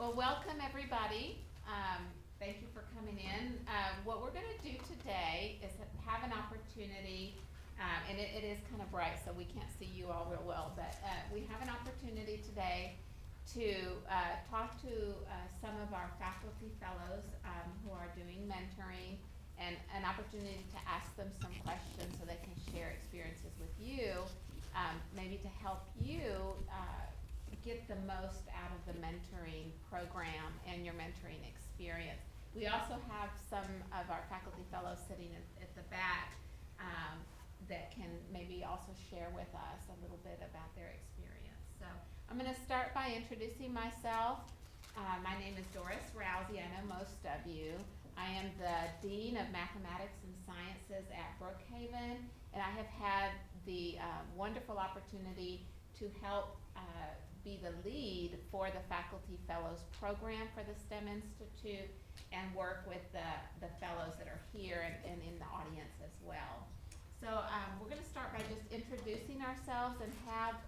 Well, welcome everybody. Thank you for coming in. What we're going to do today is have an opportunity, and it is kind of bright, so we can't see you all real well, but we have an opportunity today to talk to some of our faculty fellows who are doing mentoring, and an opportunity to ask them some questions so they can share experiences with you, maybe to help you get the most out of the mentoring program and your mentoring experience. We also have some of our faculty fellows sitting at the back that can maybe also share with us a little bit about their experience. So I'm going to start by introducing myself. My name is Doris Rousey. I know most of you. I am the Dean of Mathematics and Sciences at Brookhaven, and I have had the wonderful opportunity to help be the lead for the Faculty Fellows program for the STEM Institute and work with the fellows that are here and in the audience as well. So we're going to start by just introducing ourselves and have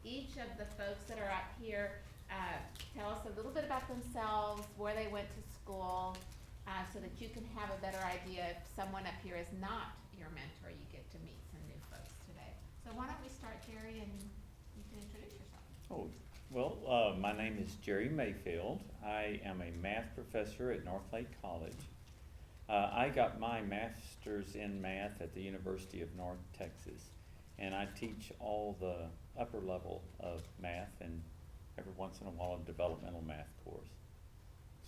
each of the folks that are up here tell us a little bit about themselves, where they went to school, so that you can have a better idea. If someone up here is not your mentor, you get to meet some new folks today. So why don't we start, Jerry, and you can introduce yourself. Oh, well, my name is Jerry Mayfield. I am a math professor at Northlake College. I got my master's in math at the University of North Texas, and I teach all the upper level of math and every once in a while a developmental math course.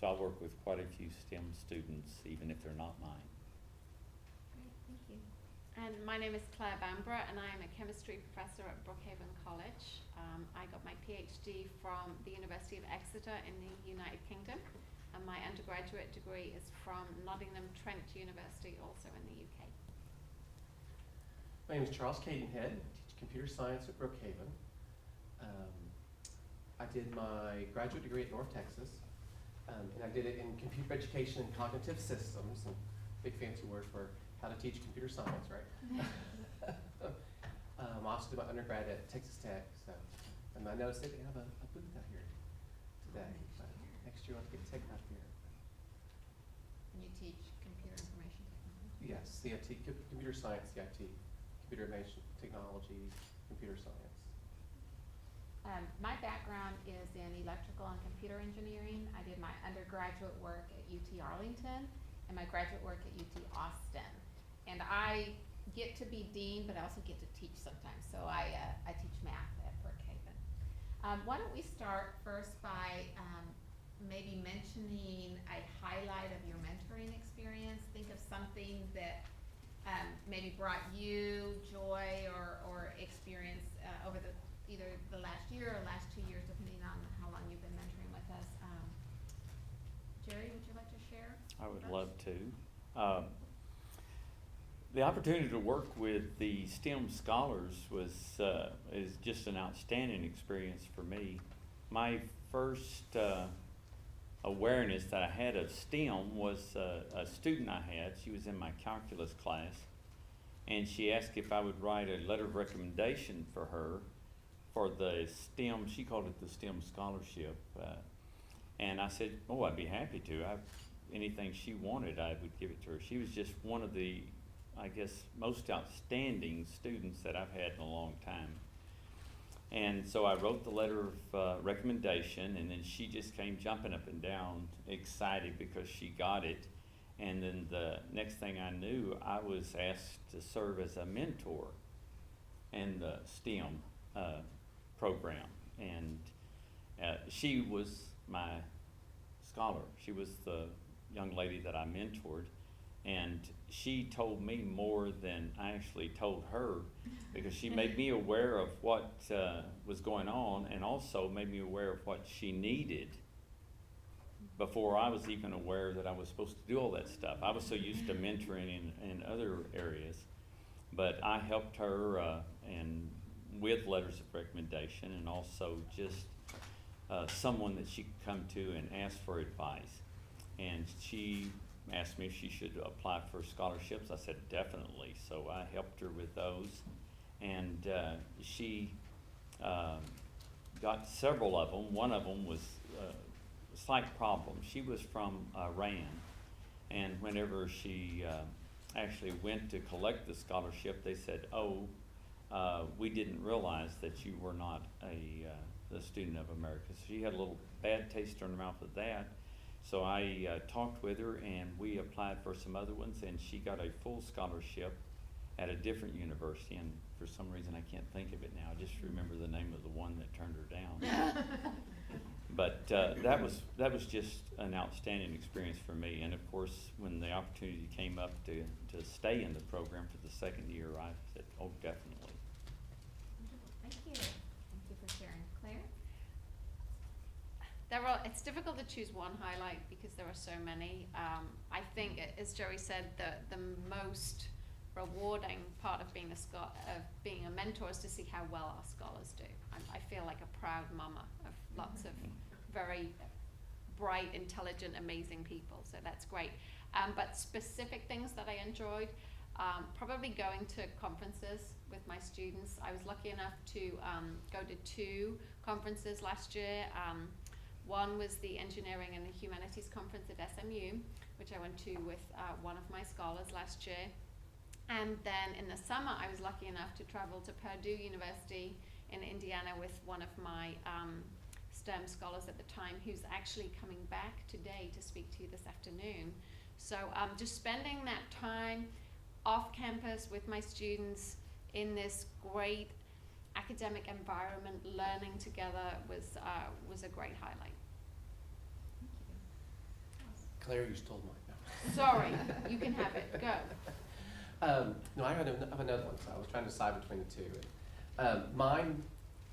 So I work with quite a few STEM students, even if they're not mine. Great, thank you. And my name is Claire Bambrough, and I am a chemistry professor at Brookhaven College. I got my PhD from the University of Exeter in the United Kingdom, and my undergraduate degree is from Nottingham Trent University, also in the UK. My name is Charles Cadenhead. I teach computer science at Brookhaven. I did my graduate degree at North Texas, and I did it in computer education and cognitive systems, and big fancy word for how to teach computer science, right? I also did my undergrad at Texas Tech, so, and I noticed that they have a booth out here today. But next year I'll get to take it out here. And you teach computer information technology? Yes, CIT, computer science, CIT, computer information technology, computer science. My background is in electrical and computer engineering. I did my undergraduate work at UT Arlington and my graduate work at UT Austin. And I get to be dean, but I also get to teach sometimes. So I teach math at Brookhaven. Why don't we start first by maybe mentioning a highlight of your mentoring experience. Think of something that maybe brought you joy or experience over either the last year or last 2 years, depending on how long you've been mentoring with us. Jerry, would you like to share? I would first? love to. The opportunity to work with the STEM scholars is just an outstanding experience for me. My first awareness that I had of STEM was a student I had. She was in my calculus class, and she asked if I would write a letter of recommendation for her for the STEM, she called it the STEM scholarship. And I said, oh, I'd be happy to. Anything she wanted, I would give it to her. She was just one of the, I guess, most outstanding students that I've had in a long time. And so I wrote the letter of recommendation, and then she just came jumping up and down, excited because she got it. And then the next thing I knew, I was asked to serve as a mentor in the STEM program. And she was my scholar. She was the young lady that I mentored, and she told me more than I actually told her, because she made me aware of what was going on, and also made me aware of what she needed before I was even aware that I was supposed to do all that stuff. I was so used to mentoring in other areas, but I helped her and with letters of recommendation, and also just someone that she could come to and ask for advice. And she asked me if she should apply for scholarships. I said definitely. So I helped her with those, and she got several of them. One of them was slight problem. She was from Iran, and whenever she actually went to collect the scholarship, they said, "Oh, we didn't realize that you were not a student of America." So she had a little bad taste in her mouth of that. So I talked with her, and we applied for some other ones, and she got a full scholarship at a different university, and for some reason I can't think of it now. I just remember the name of the one that turned her down. But that was just an outstanding experience for me. And of course, when the opportunity came up to stay in the program for the second year, I said, "Oh, definitely." Wonderful. Thank you. Thank you for sharing. Claire? It's difficult to choose one highlight because there are so many. I think, as Joey said, the most rewarding part of being a mentor is to see how well our scholars do. I feel like a proud mama of lots of very bright, intelligent, amazing people, so that's great. But specific things that I enjoyed, probably going to conferences with my students. I was lucky enough to go to 2 conferences last year. One was the Engineering and the Humanities Conference at SMU, which I went to with one of my scholars last year. And then in the summer, I was lucky enough to travel to Purdue University in Indiana with one of my STEM scholars at the time, who's actually coming back today to speak to you this afternoon. So just spending that time off campus with my students in this great academic environment, learning together, was a great highlight. Claire, you stole mine. No. Sorry, you can have it. Go. No, I have another one, so I was trying to decide between the two. Mine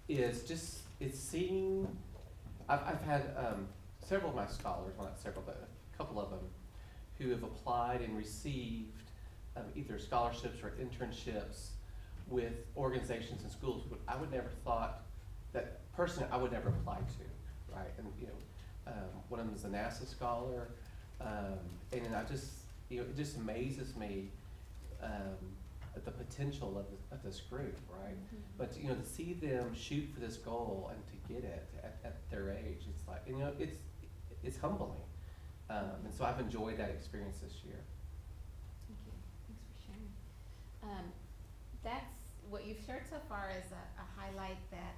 is just, it's seeing, I've had several of my scholars, well not several, but a couple of them, who have applied and received either scholarships or internships with organizations and schools I would never thought that, personally, I would never apply to, right? And, one of them is a NASA scholar, and I just, it just amazes me at the potential of this group, right? Mm-hmm. But to see them shoot for this goal and to get it at their age, it's like, it's humbling. And so I've enjoyed that experience this year. Thank you. Thanks for sharing. That's what you've shared so far is a highlight that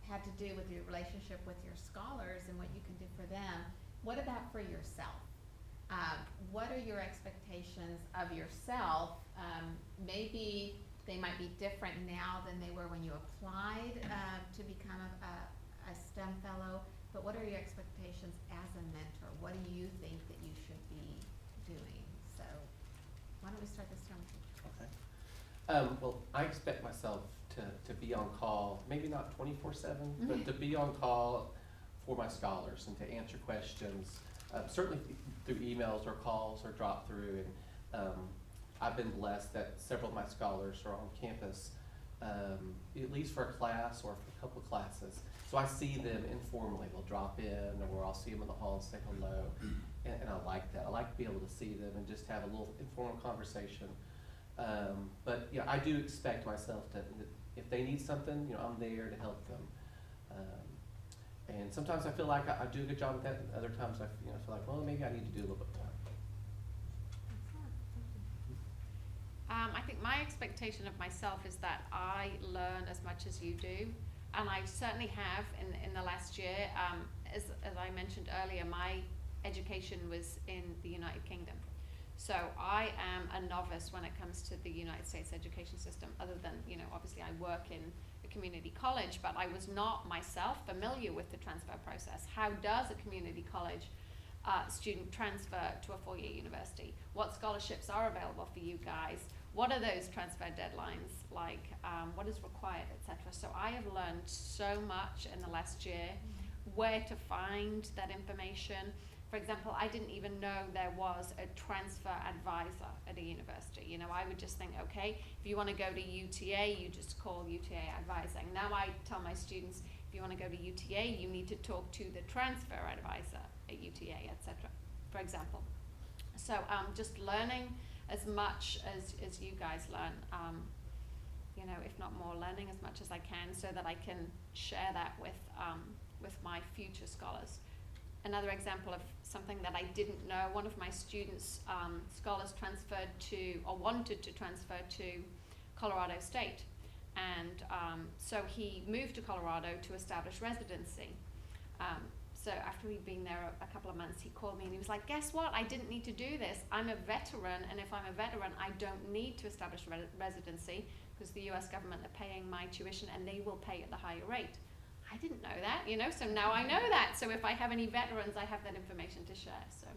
had to do with your relationship with your scholars and what you can do for them. What about for yourself? What are your expectations of yourself? Maybe they might be different now than they were when you applied to become a STEM fellow, but what are your expectations as a mentor? What do you think that you should be doing? So why don't we start this term? Okay. Well, I expect myself to be on call, maybe not 24/7, but to be on call for my scholars and to answer questions, certainly through emails or calls or drop through. And I've been blessed that several of my scholars are on campus, at least for a class or for a couple of classes. So I see them informally. They'll drop in, or I'll see them in the hall and say hello. And I like that. I like to be able to see them and just have a little informal conversation. But yeah, I do expect myself to, if they need something, I'm there to help them. And sometimes I feel like I do a good job at that, and other times I feel like, well, maybe I need to do a little bit more. I think my expectation of myself is that I learn as much as you do, and I certainly have in the last year. As I mentioned earlier, my education was in the United Kingdom. So I am a novice when it comes to the United States education system, other than, obviously I work in a community college, but I was not myself familiar with the transfer process. How does a community college student transfer to a four-year university? What scholarships are available for you guys? What are those transfer deadlines like? What is required, etc. So I have learned so much in the last year, where to find that information. For example, I didn't even know there was a transfer advisor at a university. I would just think, okay, if you want to go to UTA, you just call UTA advising. Now I tell my students, if you want to go to UTA, you need to talk to the transfer advisor at UTA, etc., for example. So just learning as much as you guys learn, if not more, learning as much as I can so that I can share that with my future scholars. another example of something that I didn't know. One of my students, scholars transferred to, or wanted to transfer to Colorado State. And so he moved to Colorado to establish residency. So after we'd been there a couple of months, he called me and he was like, guess what? I didn't need to do this. I'm a veteran, and if I'm a veteran, I don't need to establish residency because the US government are paying my tuition and they will pay at the higher rate. I didn't know that, you know, so now I know that. So if I have any veterans, I have that information to share, so.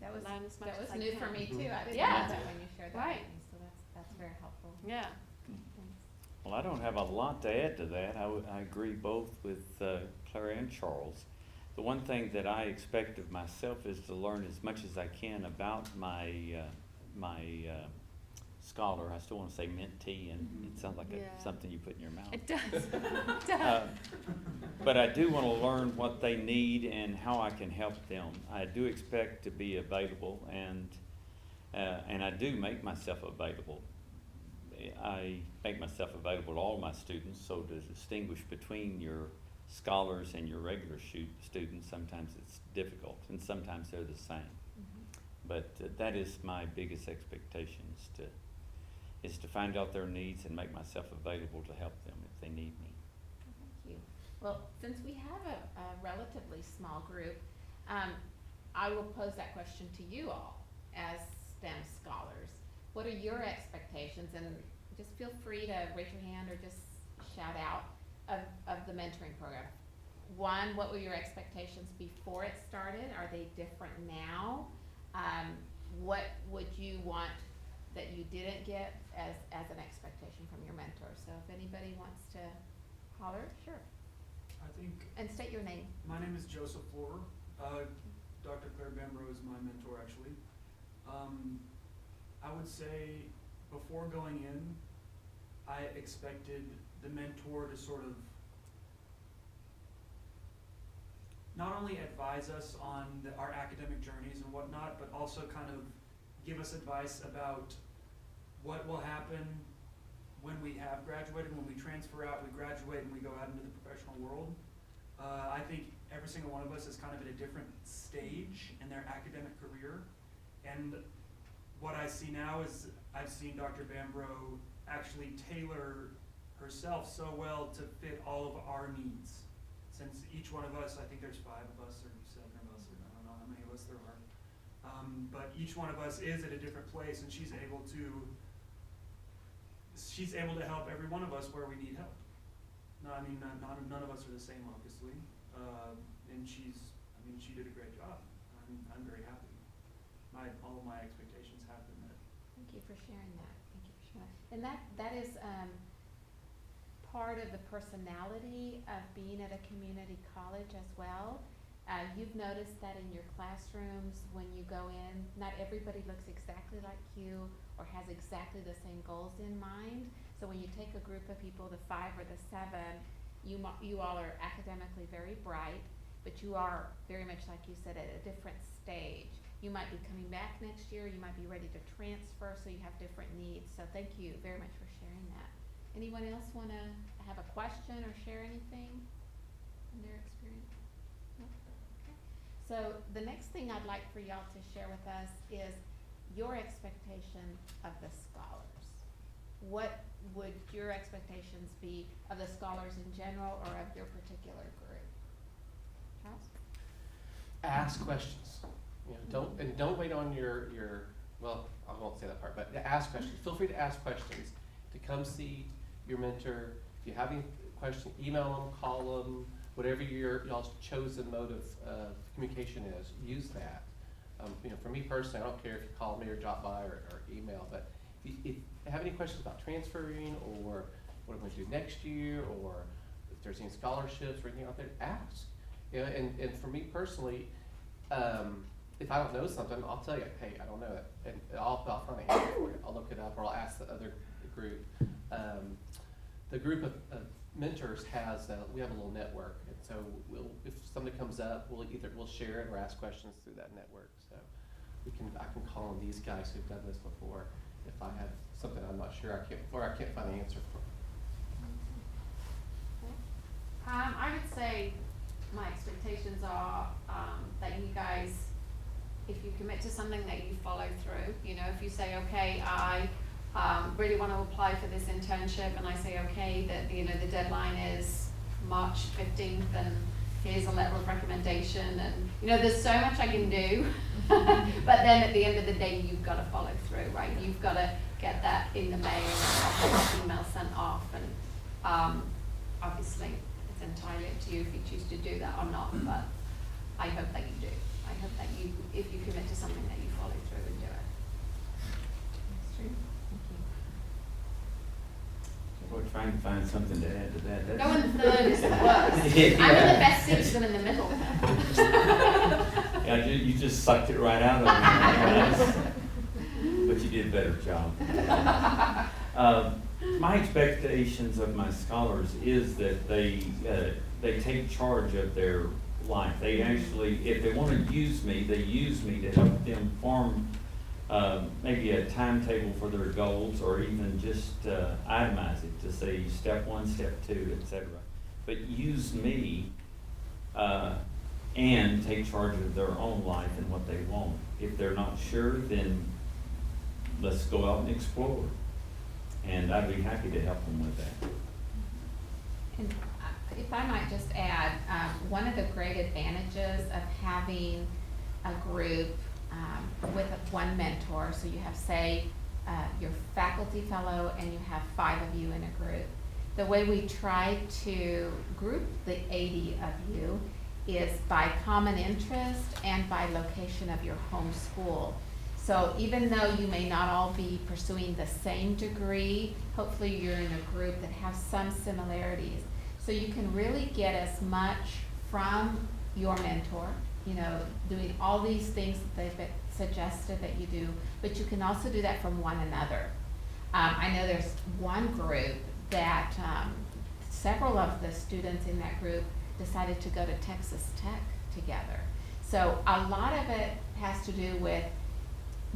That was, Learn as much that was as I new can. for me too. I didn't Yeah. know that when you shared that Right. with me, so that's very helpful. Yeah. Thanks. Well, I don't have a lot to add to that. I agree both with Clara and Charles. The one thing that I expect of myself is to learn as much as I can about my scholar. I still want to say mentee, and it sounds like Yeah. something you put in your mouth. It does. It does. But I do want to learn what they need and how I can help them. I do expect to be available, and I do make myself available. I make myself available to all my students, so to distinguish between your scholars and your regular students, sometimes it's difficult, and sometimes they're the same. But that is my biggest expectation, is to find out their needs and make myself available to help them if they need me. Thank you. Well, since we have a relatively small group, I will pose that question to you all as STEM scholars. What are your expectations? And just feel free to raise your hand or just shout out of the mentoring program. One, what were your expectations before it started? Are they different now? What would you want that you didn't get as an expectation from your mentor? So if anybody wants to holler, sure. I think And state your name. my name is Joseph Florer. Dr. Claire Bambrough is my mentor, actually. I would say before going in, I expected the mentor to sort of not only advise us on our academic journeys and whatnot, but also kind of give us advice about what will happen when we have graduated, when we transfer out, we graduate, and we go out into the professional world. I think every single one of us is kind of at a different stage in their academic career. And what I see now is I've seen Dr. Bambrough actually tailor herself so well to fit all of our needs. Since each one of us, I think there's 5 of us or 7 of us, or I don't know how many of us there are. But each one of us is at a different place, and she's able to help every one of us where we need help. No, I mean, none of us are the same, obviously. And she did a great job. I'm very happy. All of my expectations have been met. Thank you for sharing that. Thank you for sharing that. And that is part of the personality of being at a community college as well. You've noticed that in your classrooms when you go in, not everybody looks exactly like you or has exactly the same goals in mind. So when you take a group of people, the 5 or the 7, you all are academically very bright, but you are very much, like you said, at a different stage. You might be coming back next year, you might be ready to transfer, so you have different needs. So thank you very much for sharing that. Anyone else want to have a question or share anything from their experience? No? Okay. So the next thing I'd like for y'all to share with us is your expectation of the scholars. What would your expectations be of the scholars in general or of your particular group? Charles? Ask questions. You know, don't wait on your well, I won't say that part, but ask questions. Feel free to ask questions. To come see your mentor. If you have any questions, email them, call them, whatever y'all's chosen mode of communication is. Use that. You know, for me personally, I don't care if you call me or drop by or email, but if you have any questions about transferring or what I'm going to do next year, or if there's any scholarships or anything out there, ask. You know, and for me personally, if I don't know something, I'll tell you, hey, I don't know it, and I'll find an answer for you. I'll look it up, or I'll ask the other group. The group of mentors we have a little network, and so if something comes up, we'll share it or ask questions through that network. So I can call on these guys who've done this before if I have something I'm not sure I can't find an answer for. I would say my expectations are, that you guys, if you commit to something, that you follow through. You know, if you say, okay, I really want to apply for this internship, and I say, okay, that, you know, the deadline is March 15th, and here's a letter of recommendation, and, you know, there's so much I can do. But then at the end of the day, you've got to follow through, right? You've got to get that in the mail, or an email sent off, and obviously it's entirely up to you if you choose to do that or not, but I hope that you do. I hope that you, if you commit to something, that you follow through and do it. That's true. Thank you. We're trying to find something to add to that. No, in third is the worst. I'm in the best seats, but in the middle. Yeah, you just sucked it right out of me. But you did a better job. My expectations of my scholars is that they take charge of their life. They actually, if they want to use me, they use me to help them form maybe a timetable for their goals, or even just itemize it to say step 1, step 2, etc. But use me and take charge of their own life and what they want. If they're not sure, then let's go out and explore. And I'd be happy to help them with that. And if I might just add, one of the great advantages of having a group with one mentor, so you have, say, your faculty fellow and you have 5 of you in a group. The way we try to group the 80 of you is by common interest and by location of your home school. So even though you may not all be pursuing the same degree, hopefully you're in a group that has some similarities. So you can really get as much from your mentor, you know, doing all these things that they've suggested that you do, but you can also do that from one another. I know there's one group that several of the students in that group decided to go to Texas Tech together. So a lot of it has to do with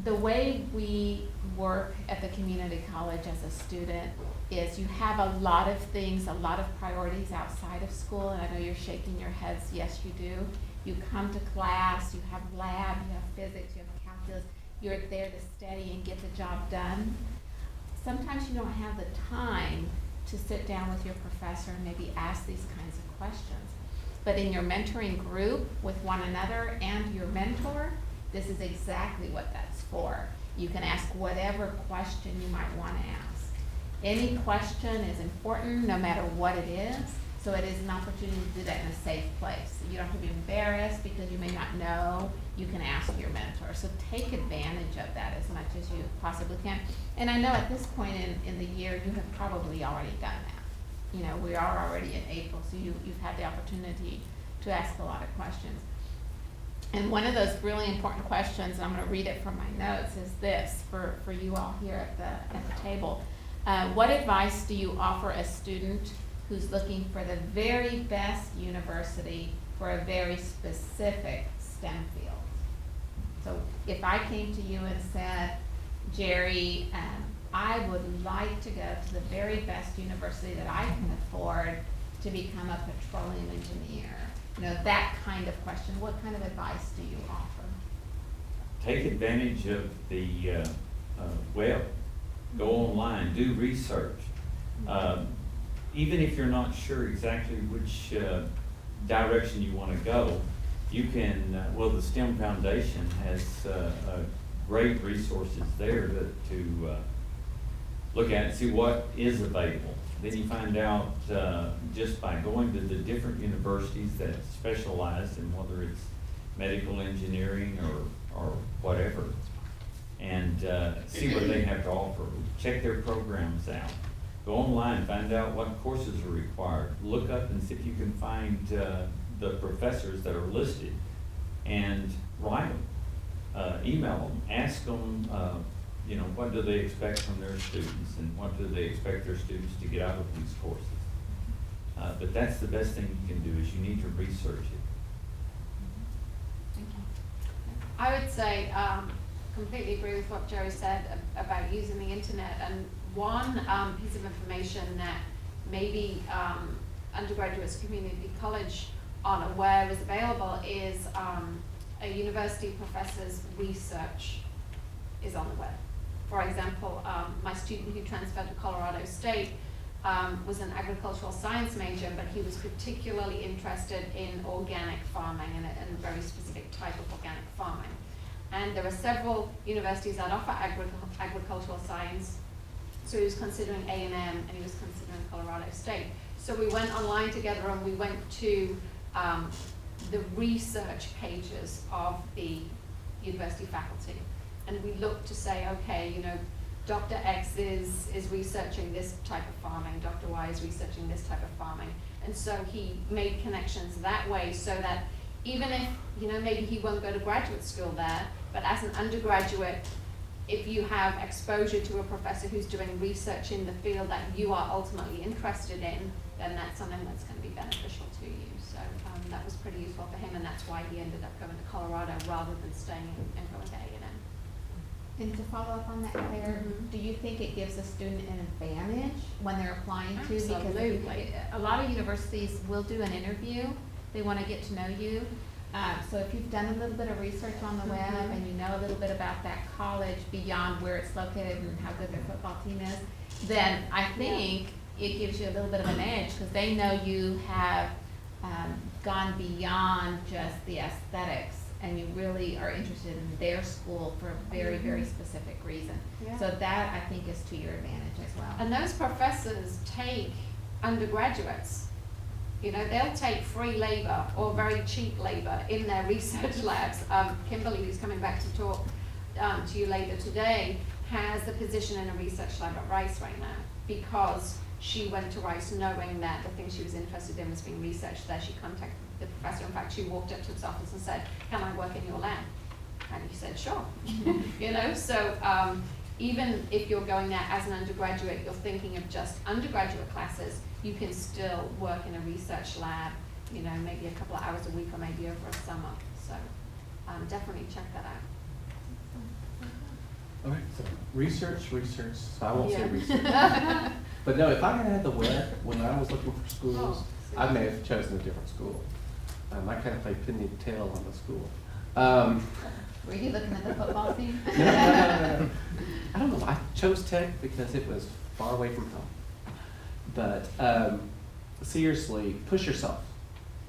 the way we work at the community college as a student. Is you have a lot of things, a lot of priorities outside of school, and I know you're shaking your heads, yes you do. You come to class, you have lab, you have physics, you have calculus, you're there to study and get the job done. Sometimes you don't have the time to sit down with your professor and maybe ask these kinds of questions. But in your mentoring group with one another and your mentor, this is exactly what that's for. You can ask whatever question you might want to ask. Any question is important, no matter what it is, so it is an opportunity to do that in a safe place. You don't have to be embarrassed because you may not know. You can ask your mentor. So take advantage of that as much as you possibly can. And I know at this point in the year, you have probably already done that. You know, we are already in April, so you've had the opportunity to ask a lot of questions. And one of those really important questions, and I'm going to read it from my notes, is this for you all here at the table. What advice do you offer a student who's looking for the very best university for a very specific STEM field? So if I came to you and said, Jerry, I would like to go to the very best university that I can afford to become a petroleum engineer. You know, that kind of question. What kind of advice do you offer? Take advantage of the web. Go online, do research. Even if you're not sure exactly which direction you want to go, you can, well, the STEM Foundation has great resources there to look at and see what is available. Then you find out just by going to the different universities that specialize in whether it's medical engineering or whatever, and see what they have to offer. Check their programs out. Go online, find out what courses are required. Look up and see if you can find the professors that are listed, and write them, email them, ask them, you know, what do they expect from their students, and what do they expect their students to get out of these courses. But that's the best thing you can do, is you need to research it. Thank you. I would say, completely agree with what Jerry said about using the internet. And one piece of information that maybe undergraduates, community college unaware is available is a university professor's research is on the web. For example, my student who transferred to Colorado State was an agricultural science major, but he was particularly interested in organic farming and a very specific type of organic farming. And there are several universities that offer agricultural science, so he was considering A&M and he was considering Colorado State. So we went online together and we went to the research pages of the university faculty. And we looked to say, okay, you know, Dr. X is researching this type of farming, Dr. Y is researching this type of farming. And so he made connections that way so that even if, you know, maybe he won't go to graduate school there, but as an undergraduate, if you have exposure to a professor who's doing research in the field that you are ultimately interested in, then that's something that's going to be beneficial to you. So that was pretty useful for him, and that's why he ended up going to Colorado rather than staying and going to A&M. And to follow up on that, Claire, do you think it gives a student an advantage when they're applying to? Absolutely. Because a lot of universities will do an interview. They want to get to know you. So if you've done a little bit of research on the web and you know a little bit about that college beyond where it's located and how good their football team is, then I think it gives you a little bit of an edge because they know you have gone beyond just the aesthetics and you really are interested in their school for a very, very specific reason. Yeah. So that, I think, is to your advantage as well. And those professors take undergraduates. You know, they'll take free labor or very cheap labor in their research labs. Kimberly, who's coming back to talk to you later today, has the position in a research lab at Rice right now because she went to Rice knowing that the thing she was interested in was being researched there. She contacted the professor. In fact, she walked up to his office and said, "Can I work in your lab?" And he said, "Sure." You know, so even if you're going there as an undergraduate, you're thinking of just undergraduate classes, you can still work in a research lab, you know, maybe a couple of hours a week or maybe over a summer. So definitely check that out. All right, so research, so I won't say Yeah. research. But no, if I had had the web when I was looking for schools, I may have chosen a different school. I kind of played pin the tail on the school. Were you looking at the football team? No. I don't know. I chose tech because it was far away from home. But seriously, push yourself.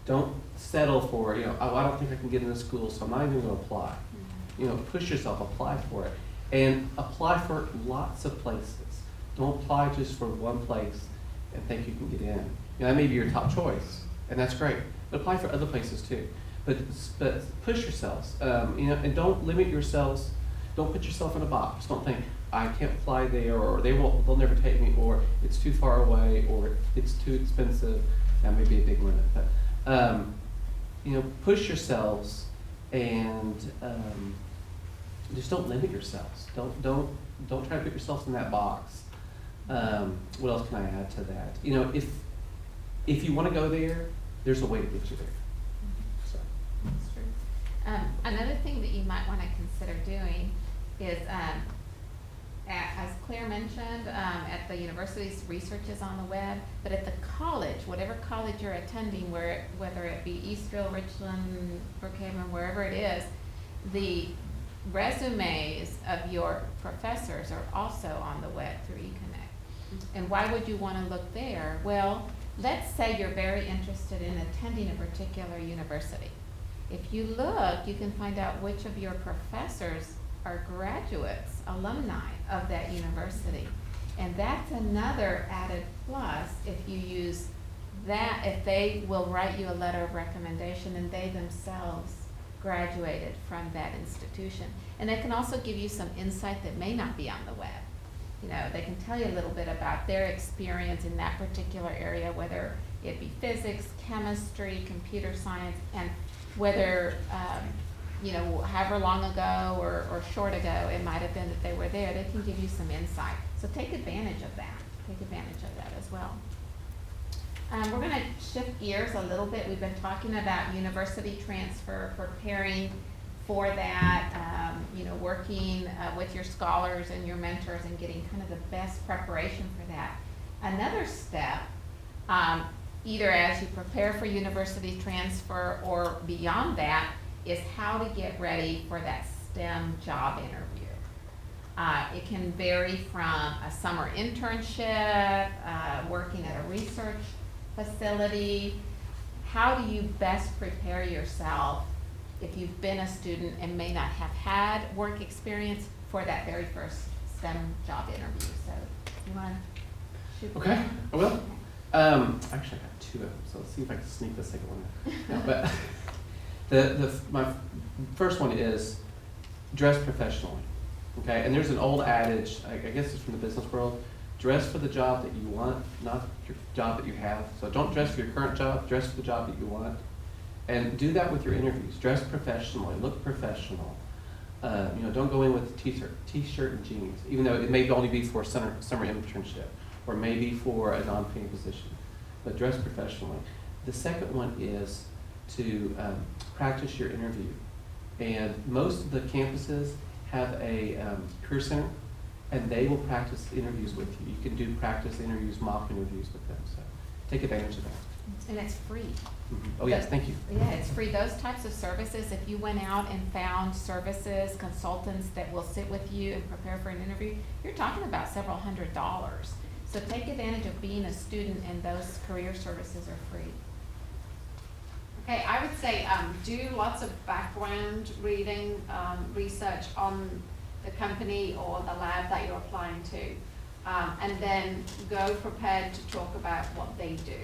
Don't settle for, you know, oh, I don't think I can get into school, so I'm not even going to apply. You know, push yourself, apply for it. And apply for lots of places. Don't apply just for one place and think you can get in. You know, that may be your top choice, and that's great. But apply for other places too. But push yourselves, you know, and don't limit yourselves. Don't put yourself in a box. Don't think I can't fly there, or they'll never take me, or it's too far away, or it's too expensive. That may be a big limit, but you know, push yourselves and just don't limit yourselves. Don't try to put yourselves in that box. What else can I add to that? You know, if you want to go there, there's a way to get you there. So. That's true. Another thing that you might want to consider doing is, as Claire mentioned, at the university's research is on the web, but at the college, whatever college you're attending, whether it be Eastville, Richland, Brookhaven, wherever it is, the resumes of your professors are also on the web through eConnect. And why would you want to look there? Well, let's say you're very interested in attending a particular university. If you look, you can find out which of your professors are graduates, alumni of that university. And that's another added plus if you use that, if they will write you a letter of recommendation and they themselves graduated from that institution. And they can also give you some insight that may not be on the web. You know, they can tell you a little bit about their experience in that particular area, whether it be physics, chemistry, computer science, and whether, you know, however long ago or short ago it might have been that they were there. They can give you some insight. So take advantage of that. Take advantage of that as well. We're going to shift gears a little bit. We've been talking about university transfer, preparing for that, you know, working with your scholars and your mentors and getting kind of the best preparation for that. Another step either as you prepare for university transfer or beyond that, is how to get ready for that STEM job interview. It can vary from a summer internship, working at a research facility. How do you best prepare yourself if you've been a student and may not have had work experience for that very first STEM job interview? So you want to shoot? Okay, I will. Actually, I got two of them, so let's see if I can sneak the second one in. No, but my first one is dress professionally. Okay, and there's an old adage, I guess it's from the business world: dress for the job that you want, not your job that you have. So don't dress for your current job, dress for the job that you want. And do that with your interviews. Dress professionally, look professional. Don't go in with a t-shirt and jeans, even though it may only be for a summer internship, or maybe for a non-paying position. But dress professionally. The second one is to practice your interview. And most of the campuses have a career center, and they will practice interviews with you. You can do practice interviews, mock interviews with them. So take advantage of that. And it's free. Oh yes, thank you. Yeah, it's free. Those types of services, if you went out and found services, consultants that will sit with you and prepare for an interview, you're talking about several $100s. So take advantage of being a student, and those career services are free. Okay, I would say do lots of background reading, research on the company or the lab that you're applying to, and then go prepared to talk about what they do.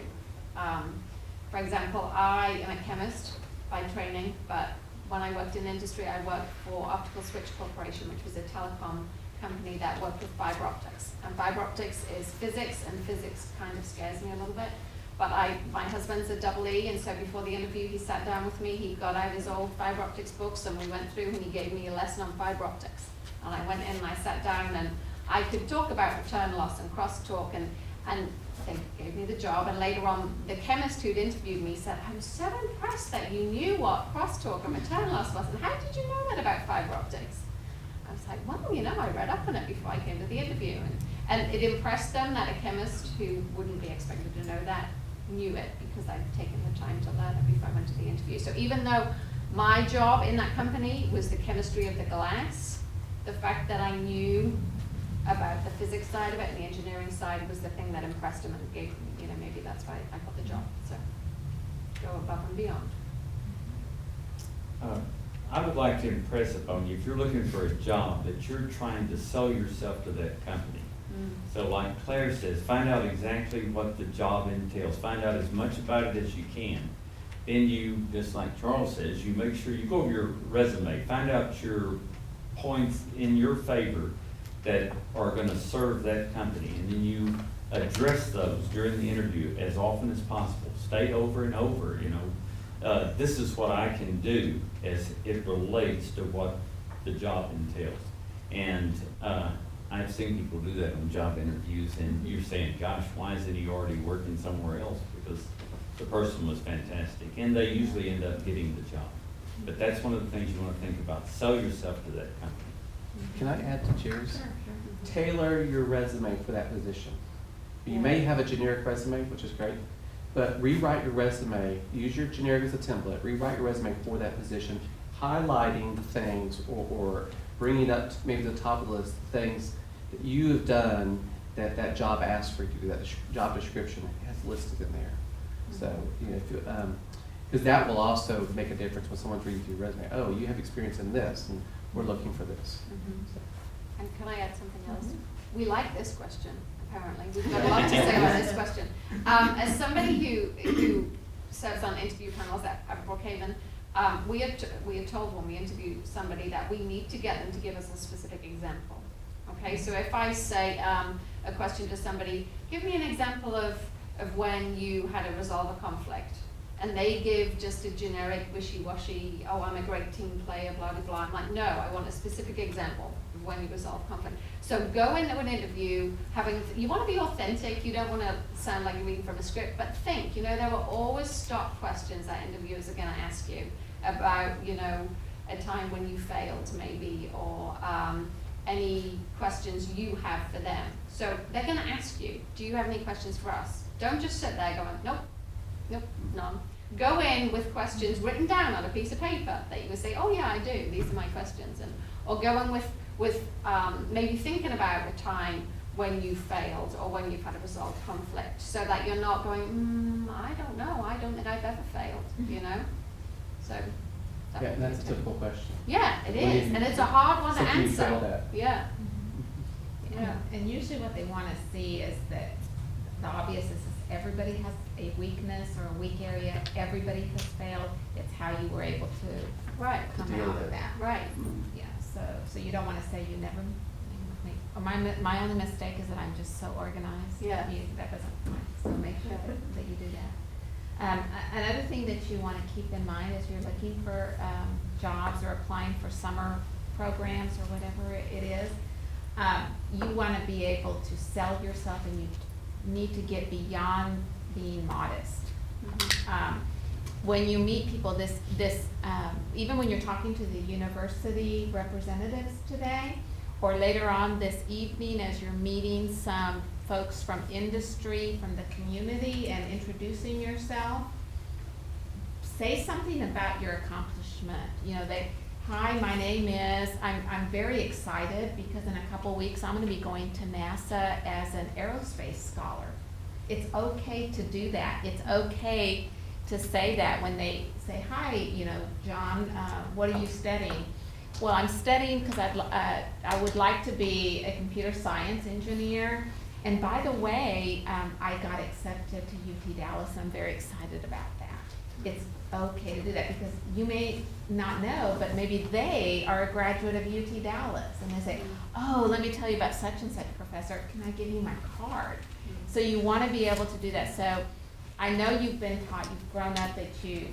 For example, I am a chemist by training, but when I worked in industry, I worked for Optical Switch Corporation, which was a telecom company that worked with fiber optics. And fiber optics is physics, and physics kind of scares me a little bit. But my husband's a double E, and so before the interview, he sat down with me, he got out his old fiber optics books, and we went through, and he gave me a lesson on fiber optics. And I went in and I sat down, and I could talk about return loss and crosstalk, and they gave me the job. And later on, the chemist who'd interviewed me said, "I'm so impressed that you knew what crosstalk and return loss was, and how did you know that about fiber optics?" I was like, "Well, I read up on it before I came to the interview." And it impressed them that a chemist who wouldn't be expected to know that knew it, because I'd taken the time to learn it before I went to the interview. So even though my job in that company was the chemistry of the glass, the fact that I knew about the physics side of it and the engineering side was the thing that impressed them and gave me, maybe that's why I got the job. So go above and beyond. I would like to impress upon you, if you're looking for a job, that you're trying to sell yourself to that company. So like Claire says, find out exactly what the job entails. Find out as much about it as you can. Then you, just like Charles says, you make sure you go over your resume. Find out your points in your favor that are going to serve that company. And then you address those during the interview as often as possible. State over and over, this is what I can do as it relates to what the job entails. And I've seen people do that on job interviews, and you're saying, "Gosh, why isn't he already working somewhere else?" Because the person was fantastic, and they usually end up getting the job. But that's one of the things you want to think about. Sell yourself to that company. Can I add to Jerry's? Sure. Tailor your resume for that position. You may have a generic resume, which is great, but rewrite your resume. Use your generic as a template. Rewrite your resume for that position, highlighting the things or bringing up to maybe the top of the list things that you have done that job asks for you to do, that job description has listed in there. So, because that will also make a difference when someone's reading through your resume. Oh, you have experience in this, and we're looking for this. So. And can I add something else? We like this question, apparently. We've got a lot to say about this question. As somebody who serves on interview panels at Brookhaven, we are told when we interview somebody that we need to get them to give us a specific example. Okay, so if I say a question to somebody, "Give me an example of when you had to resolve a conflict," and they give just a generic wishy-washy, "Oh, I'm a great team player, blah, blah, blah." I'm like, no, I want a specific example of when you resolve conflict. So go into an interview you want to be authentic, you don't want to sound like you're reading from a script, but think, there will always stock questions that interviewers are going to ask you about, a time when you failed maybe, or any questions you have for them. So they're going to ask you, "Do you have any questions for us?" Don't just sit there going, "Nope, Nope, none. Go in with questions written down on a piece of paper that you would say, oh yeah, I do, these are my questions. Or go in with maybe thinking about a time when you failed or when you've had a resolved conflict, so that you're not going, I don't know, I don't think I've ever failed, you know? So. that Yeah, would and be that's a good. typical question. Yeah, it When is, you- and it's a hard one to something you answer. failed at. Yeah, yeah. And usually what they wanna see is that the obvious is everybody has a weakness or a weak area, everybody has failed, it's how you were able to Right, come deal out with of it. that. right. Yeah, so you don't wanna say you never make, or my only mistake is that I'm just so organized. Yeah. That doesn't, so make sure Yeah. that you do that. Another thing that you wanna keep in mind is you're looking for, jobs or applying for summer programs or whatever it is. You wanna be able to sell yourself, and you need to get beyond being modest. Mhm. When you meet people, even when you're talking to the university representatives today, or later on this evening as you're meeting some folks from industry, from the community, and introducing yourself, say something about your accomplishment. You know, hi, my name is, I'm very excited because in a couple weeks, I'm gonna be going to NASA as an aerospace scholar. It's okay to do that. It's okay to say that when they say, hi, you know, John, what are you studying? Well, I'm studying because I would like to be a computer science engineer. And by the way, I got accepted to UT Dallas. I'm very excited about that. It's okay to do that because you may not know, but maybe they are a graduate of UT Dallas. And they say, oh, let me tell you about such and such professor. Can I give you my card? So you want to be able to do that. So I know you've been taught, you've grown up that you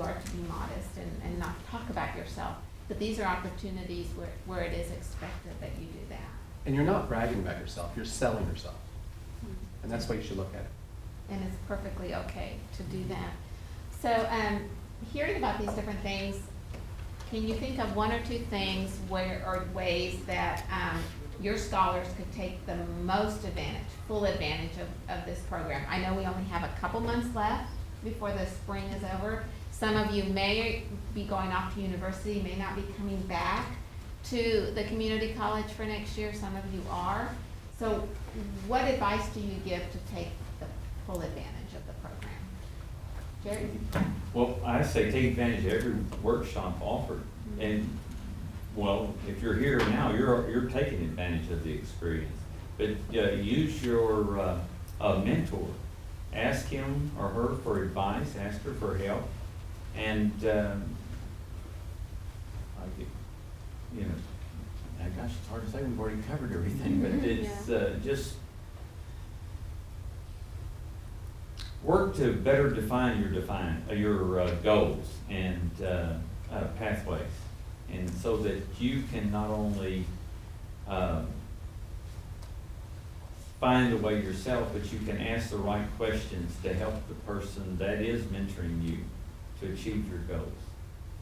are to be modest and not talk about yourself. But these are opportunities where it is expected that you do that. And you're not bragging about yourself, you're selling yourself. And that's why you should look at it. And it's perfectly okay to do that. So, hearing about these different things, can you think of one or two things or ways that your scholars could take the most advantage, full advantage of this program? I know we only have a couple months left before the spring is over. Some of you may be going off to university, may not be coming back to the community college for next year. Some of you are. So what advice do you give to take the full advantage of the program? Jerry? Well, I say take advantage of every workshop offered, and, well, if you're here now, you're taking advantage of the experience. But, use your, mentor. Ask him or her for advice, ask her for help, and, you know, gosh, it's hard to say, we've already covered everything, but it's, just work to better define your goals and pathways, and so that you can not only find the way yourself, but you can ask the right questions to help the person that is mentoring you to achieve your goals,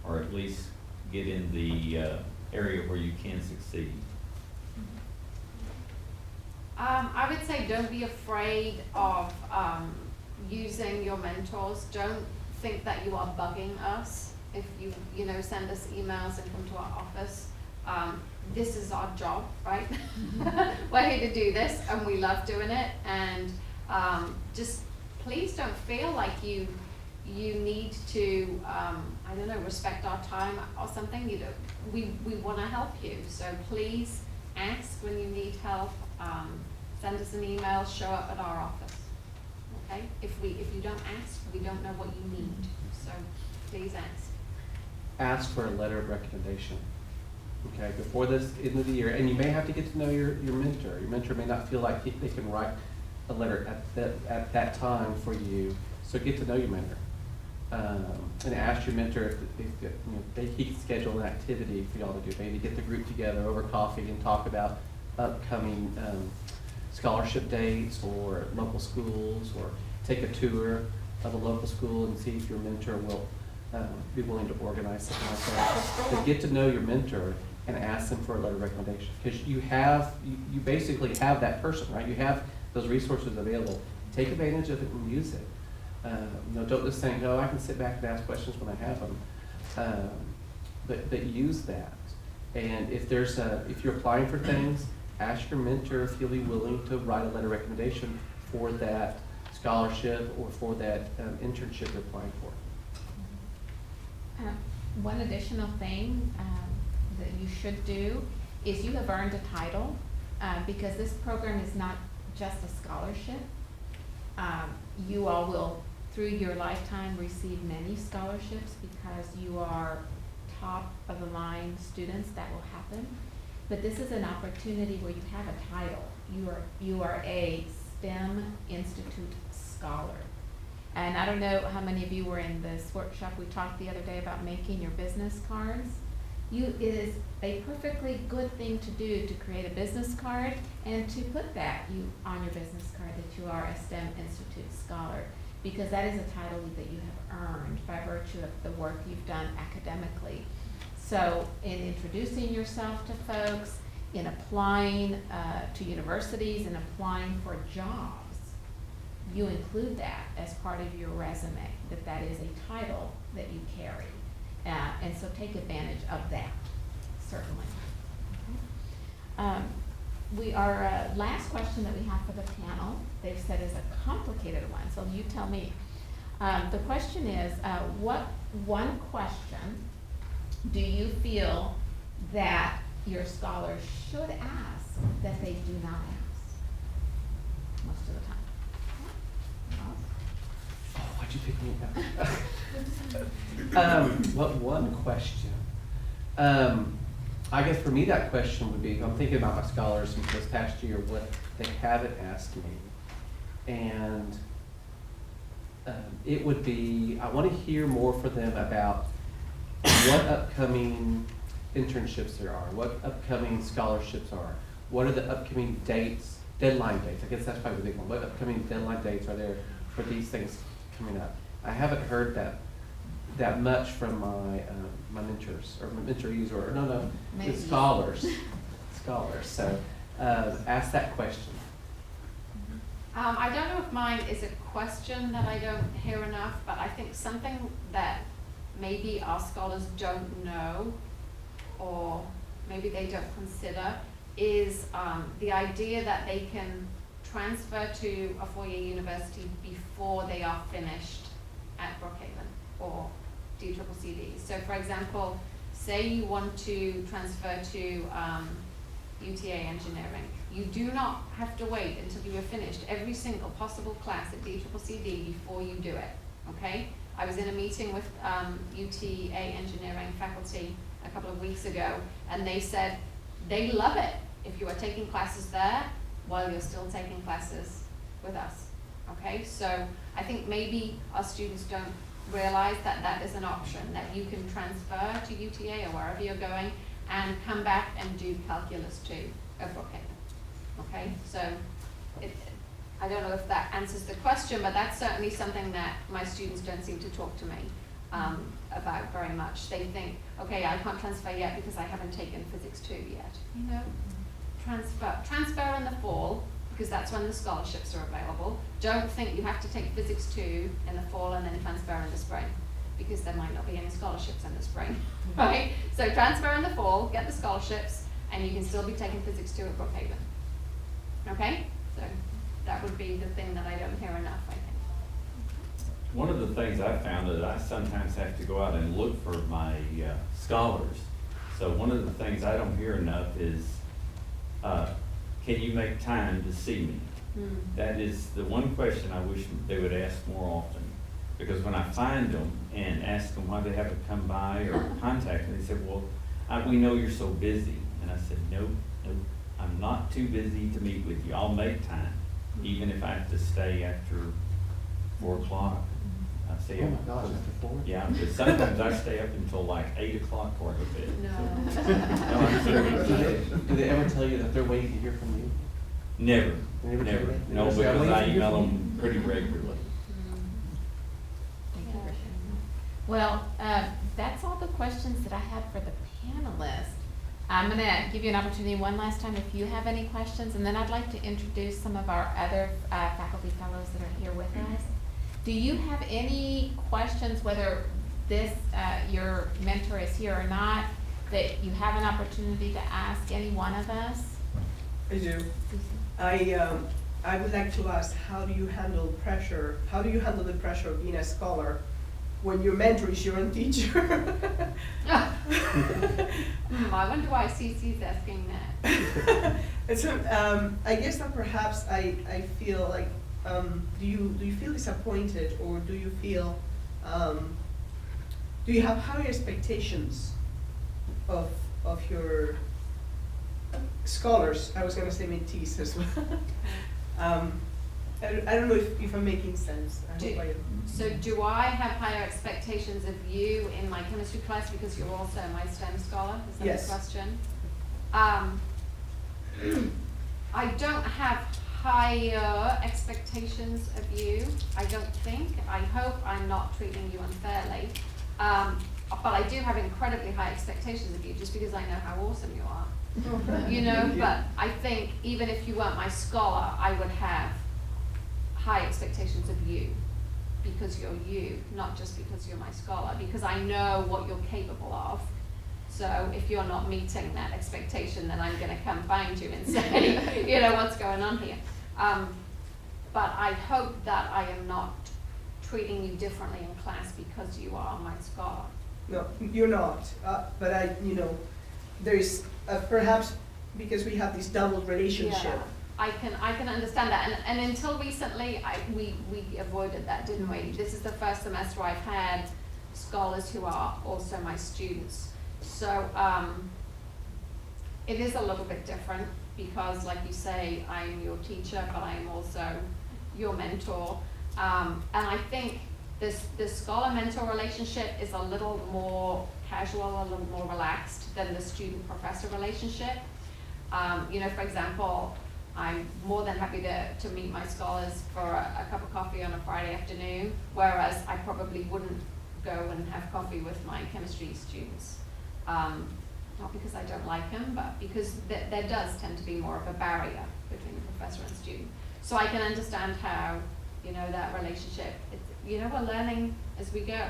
or at least get in the area where you can succeed. I would say don't be afraid of using your mentors. Don't think that you are bugging us if you know, send us emails and come to our office. This is our job, right? We're here to do this, and we love doing it. And just please don't feel like you need to, I don't know, respect our time or something. You know, we want to help you. So please ask when you need help. Send us an email. Show up at our office. Okay? If you don't ask, we don't know what you need. So please ask. Ask for a letter of recommendation, okay, before this end of the year. And you may have to get to know your mentor. Your mentor may not feel like they can write a letter at that time for you. So get to know your mentor. And ask your mentor if he can schedule an activity for y'all to do. Maybe get the group together over coffee and talk about upcoming scholarship dates or local schools, or take a tour of a local school and see if your mentor will be willing to organize something like that. But get to know your mentor and ask them for a letter of recommendation, because you basically have that person, right? You have those resources available. Take advantage of it and use it. No, don't just think, no, I can sit back and ask questions when I have them. But use that. And if you're applying for things, ask your mentor if he'll be willing to write a letter of recommendation for that scholarship or for that internship you're applying for. One additional thing that you should do is you have earned a title because this program is not just a scholarship. You all will, through your lifetime, receive many scholarships because you are top of the line students. That will happen. But this is an opportunity where you have a title. You are a STEM Institute scholar. And I don't know how many of you were in this workshop we talked the other day about making your business cards. It is a perfectly good thing to do to create a business card and to put that on your business card that you are a STEM Institute scholar, because that is a title that you have earned by virtue of the work you've done academically. So in introducing yourself to folks, in applying to universities and applying for jobs, you include that as part of your resume, that is a title that you carry. And so take advantage of that, certainly. Our last question that we have for the panel, they've said is a complicated one, so you tell me. The question is, what one question do you feel that your scholars should ask that they do not ask most of the time? Oh, why'd you pick me up? What one question? I guess for me that question would be, I'm thinking about my scholars from this past year, what they haven't asked me. And it would be, I want to hear more from them about what upcoming internships there are, what upcoming scholarships are, what are the upcoming dates, deadline dates, I guess that's probably the big one, what upcoming deadline dates are there for these things coming up. I haven't heard that much from my mentors, or my mentorees, or the Maybe. scholars. So ask that question. I don't know if mine is a question that I don't hear enough, but I think something that maybe our scholars don't know, or maybe they don't consider, is the idea that they can transfer to a four-year university before they are finished at Brookhaven or DCCD. So for example, say you want to transfer to UTA engineering. You do not have to wait until you have finished every single possible class at DCCD before you do it, okay? I was in a meeting with UTA engineering faculty a couple of weeks ago, and they said they love it if you are taking classes there while you're still taking classes with us, okay? So I think maybe our students don't realize that that is an option, that you can transfer to UTA or wherever you're going and come back and do calculus 2 at Brookhaven, okay? So I don't know if that answers the question, but that's certainly something that my students don't seem to talk to me about very much. They think, okay, I can't transfer yet because I haven't taken physics 2 yet. You know, transfer in the fall, because that's when the scholarships are available. Don't think you have to take physics 2 in the fall and then transfer in the spring, because there might not be any scholarships in the spring, right? So transfer in the fall, get the scholarships, and you can still be taking physics 2 at Brookhaven, okay? So that would be the thing that I don't hear enough, I think. One of the things I found is I sometimes have to go out and look for my scholars. So one of the things I don't hear enough is, can you make time to see me? That is the one question I wish they would ask more often. Because when I find them and ask them why they haven't come by or contact me, they say, well, we know you're so busy. And I said, nope, I'm not too busy to meet with you. I'll make time, even if I have to stay after 4 o'clock. I stay Oh up. my gosh, after 4? Yeah, but sometimes I stay up until like 8 o'clock before I go to bed. No. No, I'm serious. Do they ever tell you that they're waiting to hear from you? Never, They never tell never. you that? They No, never say, "I'm because I waiting to hear email from them you"? pretty regularly. Thank you for sharing that. Well, that's all the questions that I had for the panelists. I'm going to give you an opportunity one last time if you have any questions, and then I'd like to introduce some of our other faculty fellows that are here with us. Do you have any questions, whether this, your mentor is here or not, that you have an opportunity to ask any one of us? I do. I would like to ask, how do you handle pressure? How do you handle the pressure of being a scholar when your mentor is your own teacher? I wonder why Cece's asking that. And so, I guess that perhaps I feel like, do you feel disappointed, or do you feel, do you have higher expectations of your scholars? I was gonna say mentees as well. I don't know if I'm making sense. I hope I am. So do I have higher expectations of you in my chemistry class because you're also my STEM scholar? Is that Yes. the question? I don't have higher expectations of you, I don't think. I hope I'm not treating you unfairly. But I do have incredibly high expectations of you just because I know how awesome you are. You know, Thank you. but I think even if you weren't my scholar, I would have high expectations of you because you're you, not just because you're my scholar, because I know what you're capable of. So if you're not meeting that expectation, then I'm gonna come find you and say, you know, what's going on here? But I hope that I am not treating you differently in class because you are my scholar. No, you're not, but there's, perhaps because we have this double relationship. Yeah, I can understand that, and until recently, we avoided that, didn't we? This is the first semester I've had scholars who are also my students. So, it is a little bit different because, like you say, I'm your teacher, but I'm also your mentor. And I think this scholar-mentor relationship is a little more casual, a little more relaxed than the student-professor relationship. For example, I'm more than happy to meet my scholars for a cup of coffee on a Friday afternoon, whereas I probably wouldn't go and have coffee with my chemistry students. Not because I don't like them, but because there does tend to be more of a barrier between the professor and student. So I can understand how, that relationship, we're learning as we go.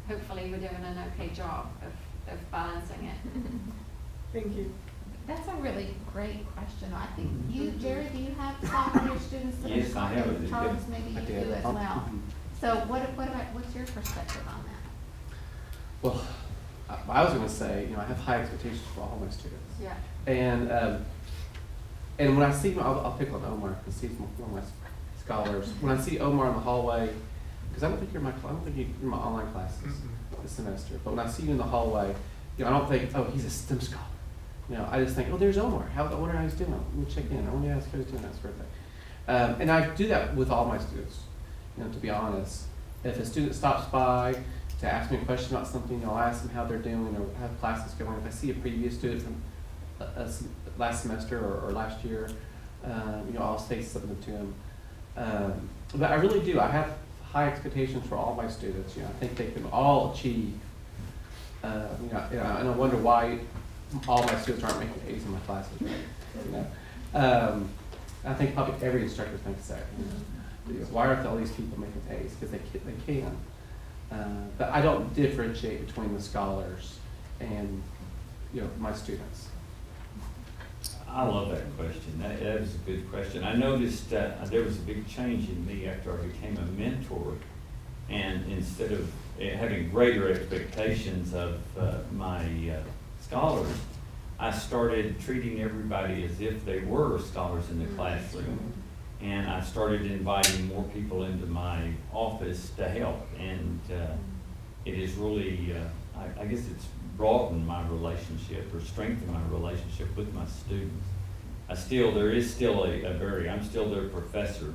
Hopefully we're doing an okay job of balancing it. Thank you. That's a really great question. I think you, Jerry, do you have some of your students that are Yes, I have. scholars? Charles, maybe I you did. do as well. So what about, what's your perspective on that? Well, I was gonna say, I have high expectations for all my students. Yeah. And when I see, I'll pick on Omar, because he's one of my scholars. When I see Omar in the hallway, because I don't think you're in my online classes this semester, but when I see you in the hallway, I don't think, oh, he's a STEM scholar. I just think, oh, there's Omar. I wonder how he's doing. Let me check in. I wonder how he's doing, that sort of thing. And I do that with all my students, to be honest. If a student stops by to ask me a question about something, I'll ask them how they're doing or how classes going. If I see a previous student from last semester or last year, I'll say something to them. But I really do. I have high expectations for all my students. I think they can all achieve. And I wonder why all my students aren't making A's in my classes, right? I think probably every instructor thinks that. Why aren't all these people making A's? Because they can. But I don't differentiate between the scholars and my students. I love that question. That was a good question. I noticed there was a big change in me after I became a mentor, and instead of having greater expectations of my scholars, I started treating everybody as if they were scholars in the classroom, and I started inviting more people into my office to help, and it is really, I guess it's broadened my relationship or strengthened my relationship with my students. There is still I'm still their professor,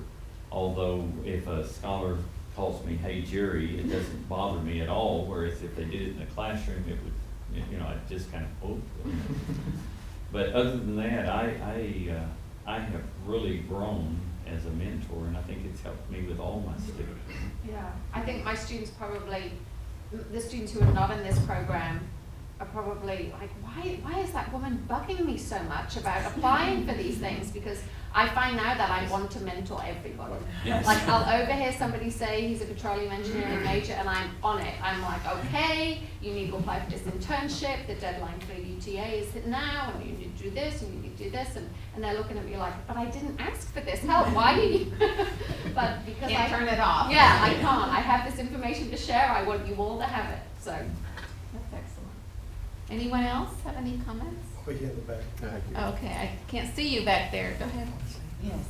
although if a scholar calls me, hey Jerry, it doesn't bother me at all, whereas if they did it in the classroom, it would, I'd just kind of hope. But other than that, I have really grown as a mentor, and I think it's helped me with all my students. Yeah, I think my students the students who are not in this program, are probably like, why is that woman bugging me so much about applying for these things? Because I find now that I want to mentor everybody. Yes. Like, I'll overhear somebody say he's a petroleum engineering major, and I'm on it. I'm like, okay, you need to apply for this internship, the deadline for UTA is now, and you need to do this, and you need to do this, and they're looking at me like, but I didn't ask for this help, why did you? But because Can't turn it off. yeah, I can't. I have this information to share. I want you all to have it. So, That's excellent. Anyone else have any comments? Over here in the back. Okay, I can't see you back there. Go ahead. Yes.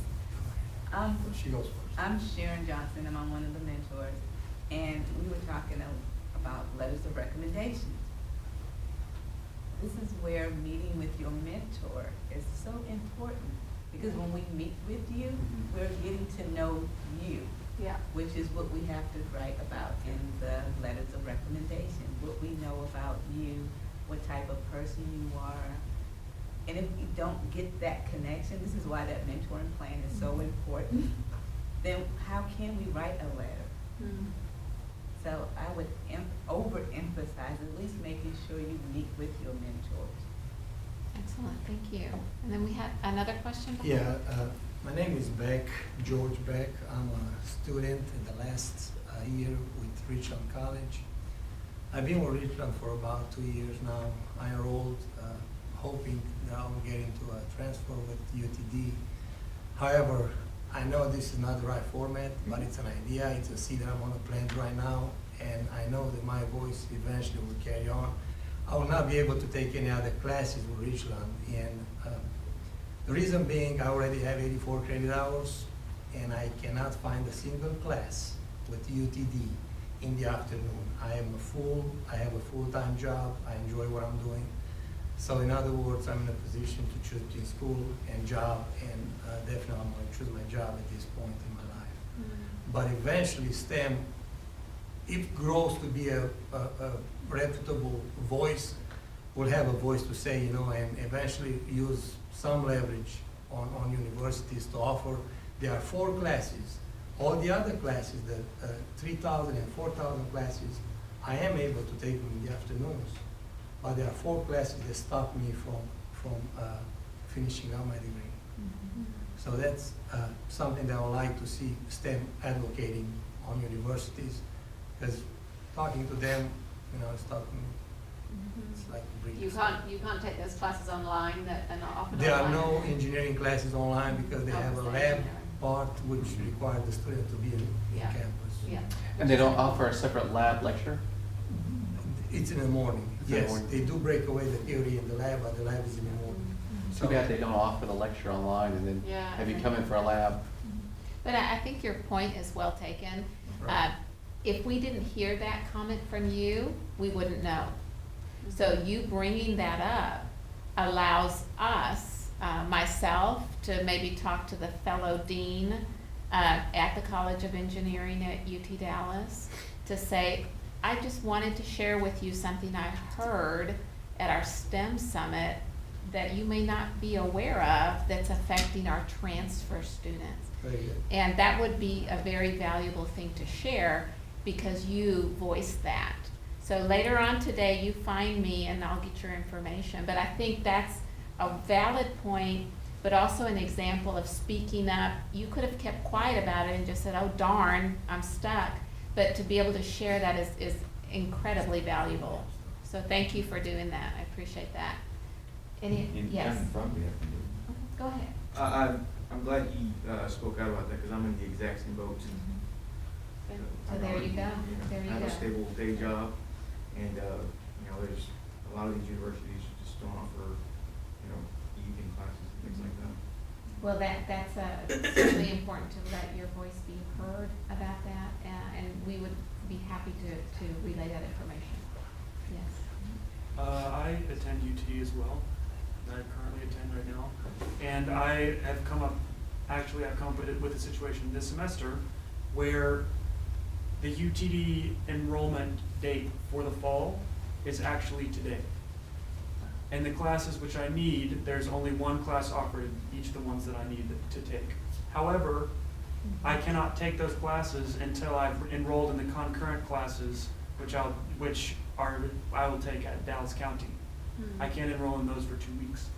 She goes first. I'm Sharon Johnson, and I'm one of the mentors, and we were talking about letters of recommendation. This is where meeting with your mentor is so important, because when we meet with you, we're getting to know you, yeah. which is what we have to write about in the letters of recommendation, what we know about you, what type of person you are. And if you don't get that connection, this is why that mentoring plan is so important, then how can we write a letter? Mm. So I would overemphasize at least making sure you meet with your mentors. Excellent, thank you. And then we have another question? Yeah, my name is Beck, George Beck. I'm a student in the last year with Richland College. I've been with Richland for about 2 years now. I enrolled hoping that I'll get into a transfer with UTD. However, I know this is not the right format, but it's an idea. It's a seed that I'm gonna plant right now, and I know that my voice eventually will carry on. I will not be able to take any other classes with Richland, and the reason being I already have 84 credit hours, and I cannot find a single class with UTD in the afternoon. I have a full-time job. I enjoy what I'm doing. So in other words, I'm in a position to choose between school and job, and definitely I'm going to choose my job at this point in my life. But eventually STEM, if grows to be a reputable voice, will have a voice to say, you know, and eventually use some leverage on universities to offer. There are 4 classes. All the other classes, the 3,000 and 4,000 classes, I am able to take them in the afternoons. But there are 4 classes that stop me from finishing out my degree. So that's something that I would like to see STEM advocating on universities, because talking to them, you know, it's like breathing. You can't take those classes online that are not offered There are online. no engineering classes online because they Oh, have a it's lab engineering. part which requires the student to be in Yeah. campus. Yeah. And they don't offer a separate lab lecture? It's in the morning. It's in the Yes, morning. they do break away the theory in the lab, but the lab is in the morning. Too bad they don't offer the lecture online and then Yeah. have you come in for a lab. But I think your point is well taken. Right. If we didn't hear that comment from you, we wouldn't know. So you bringing that up allows us, myself, to maybe talk to the fellow dean at the College of Engineering at UT Dallas to say, I just wanted to share with you something I heard at our STEM summit that you may not be aware of that's affecting our transfer students. Very good. And that would be a very valuable thing to share because you voiced that. So later on today, you find me and I'll get your information. But I think that's a valid point, but also an example of speaking up. You could have kept quiet about it and just said, oh darn, I'm stuck. But to be able to share that is incredibly valuable. So thank you for doing that. I appreciate that. Yes, Probably have to do. Okay, go ahead. I'm glad you spoke out about that, because I'm in the exact same boat. So there you go, there you I have go. a stable day job, and, you know, there's a lot of these universities just don't offer, you know, evening classes and things like that. Well, that's certainly important to let your voice be heard about that, and we would be happy to relay that information. Yes. I attend UT as well. I currently attend right now. And I've come up with a situation this semester where the UTD enrollment date for the fall is actually today. And the classes which I need, there's only one class offered, each of the ones that I need to take. However, I cannot take those classes until I've enrolled in the concurrent classes, which I will take at Dallas County. I can't enroll in those for 2 weeks,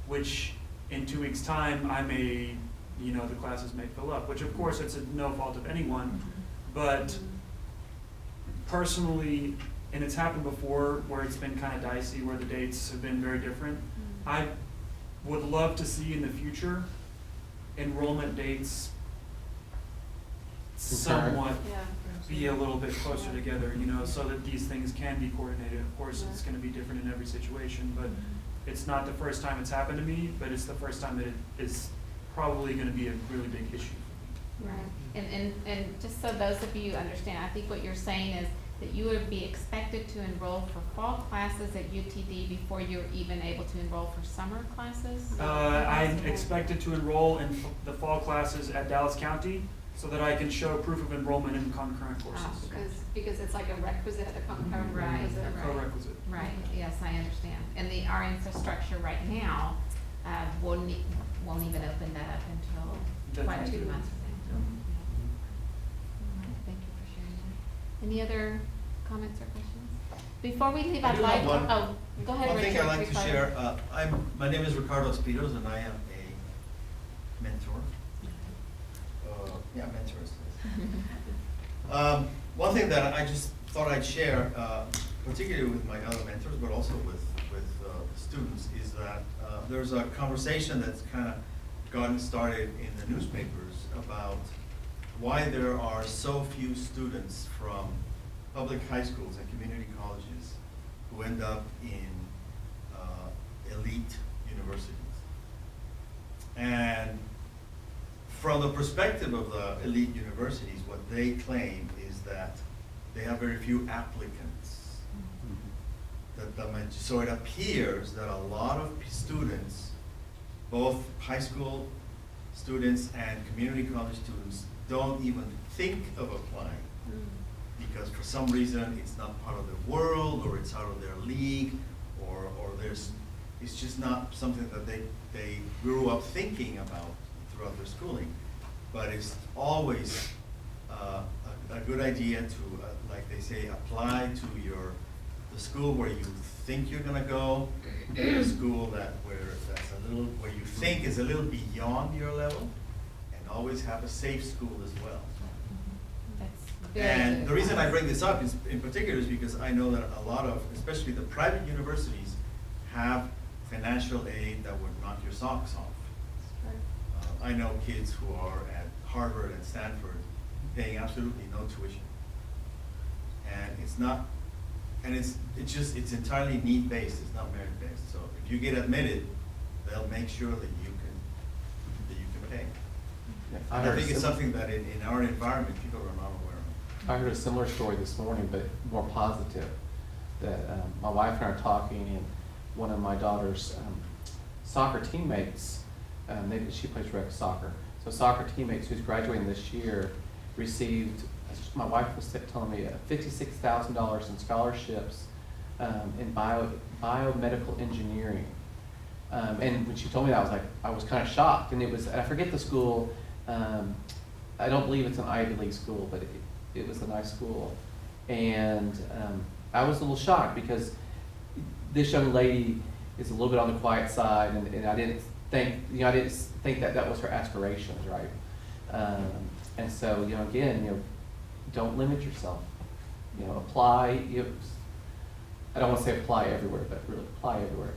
which in 2 weeks' time, I may, the classes may fill up, which of course it's no fault of anyone, but personally, and it's happened before where it's been kind of dicey, where the dates have been very different. I would love to see in the future enrollment dates somewhat be a little bit closer together, so that these things can be coordinated. Of course, it's gonna be different in every situation, but it's not the first time it's happened to me, but it's the first time that it is probably gonna be a really big issue. Right, and just so those of you understand, I think what you're saying is that you would be expected to enroll for fall classes at UTD before you're even able to enroll for summer classes? I'm expected to enroll in the fall classes at Dallas County so that I can show proof of enrollment in concurrent courses. Because it's like a requisite, a concurrent Right. requisite, A right? co-requisite. Right, yes, I understand. And our infrastructure right now, won't even open that up until quite a few months from now. Thank you for sharing that. Any other comments or questions? Before we leave, I I'd do like, have one- go ahead, One Richard. thing I'd like to Ricardo. share, my name is Ricardo Espiros, and I am a mentor. Mentors. One thing that I just thought I'd share, particularly with my other mentors, but also with students, is that there's a conversation that's kind of gotten started in the newspapers about why there are so few students from public high schools and community colleges who end up in elite universities. And from the perspective of the elite universities, what they claim is that they have very few applicants. So it appears that a lot of students, both high school students and community college students, don't even think of applying because for some reason it's not part of their world, or it's out of their league, or it's just not something that they grew up thinking about throughout their schooling. But it's always a good idea to, like they say, apply to the school where you think you're gonna go, the school where you think is a little beyond your level, and always have a safe school as well. That's very And good the reason I advice. bring this up is, in particular, is because I know that a lot of, especially the private universities, have financial aid that would knock your socks off. I know kids who are at Harvard and Stanford paying absolutely no tuition. And it's entirely need-based, it's not merit-based. So if you get admitted, they'll make sure that you can pay. And I think it's something that in our environment, people are not aware of. I heard a similar story this morning, but more positive, that my wife and I are talking, and one of my daughter's soccer teammates, she plays rec soccer, so soccer teammates who's graduating this year received, my wife was telling me, $56,000 in scholarships in biomedical engineering. And when she told me that, I was kind of shocked, and I forget the school, I don't believe it's an Ivy League school, but it was a nice school. And I was a little shocked because this young lady is a little bit on the quiet side, and I didn't think that was her aspirations, right? And so, again, don't limit yourself. Apply. I don't want to say apply everywhere, but really apply everywhere.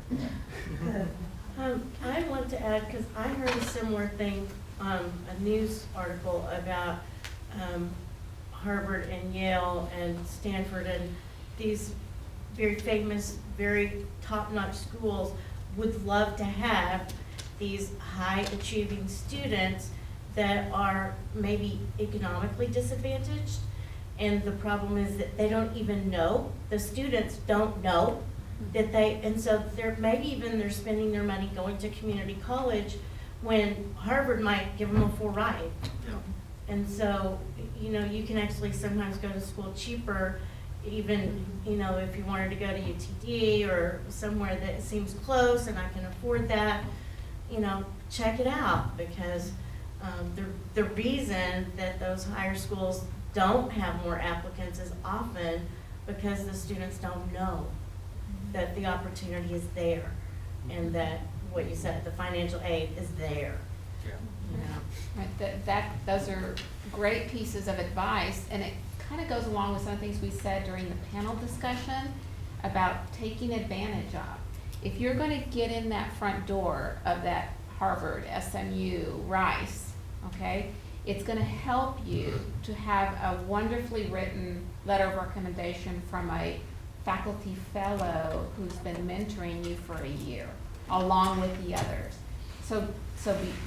I want to add, because I heard a similar thing, a news article about Harvard and Yale and Stanford and these very famous, very top-notch schools would love to have these high-achieving students that are maybe economically disadvantaged. And the problem is that they don't even know, the students don't know that and so they're spending their money going to community college when Harvard might give them a full ride. And so, you can actually sometimes go to school cheaper, even, if you wanted to go to UTD or somewhere that seems close and I can afford that, check it out, because the reason that those higher schools don't have more applicants is often because the students don't know that the opportunity is there and that, what you said, the financial aid is there. You know? Right, those are great pieces of advice, and it kind of goes along with some of the things we said during the panel discussion about taking advantage of. If you're gonna get in that front door of that Harvard, SMU, Rice, okay, it's gonna help you to have a wonderfully written letter of recommendation from a faculty fellow who's been mentoring you for a year, along with the others.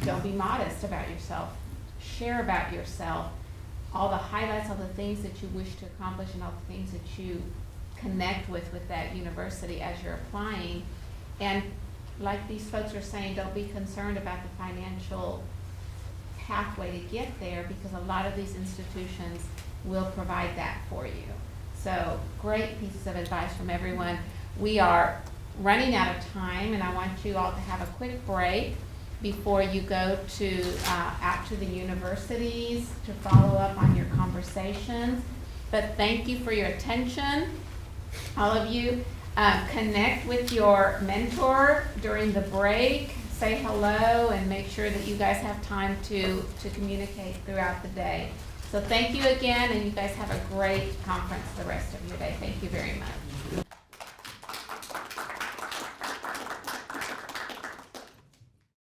Don't be modest about yourself. Share about yourself, all the highlights, all the things that you wish to accomplish, and all the things that you connect with that university as you're applying. And like these folks are saying, don't be concerned about the financial pathway to get there, because a lot of these institutions will provide that for you. So great pieces of advice from everyone. We are running out of time, and I want you all to have a quick break before you go to out to the universities to follow up on your conversations. But thank you for your attention, all of you. Connect with your mentor during the break. Say hello and make sure that you guys have time to communicate throughout the day. So thank you again, and you guys have a great conference the rest of your day. Thank you very much.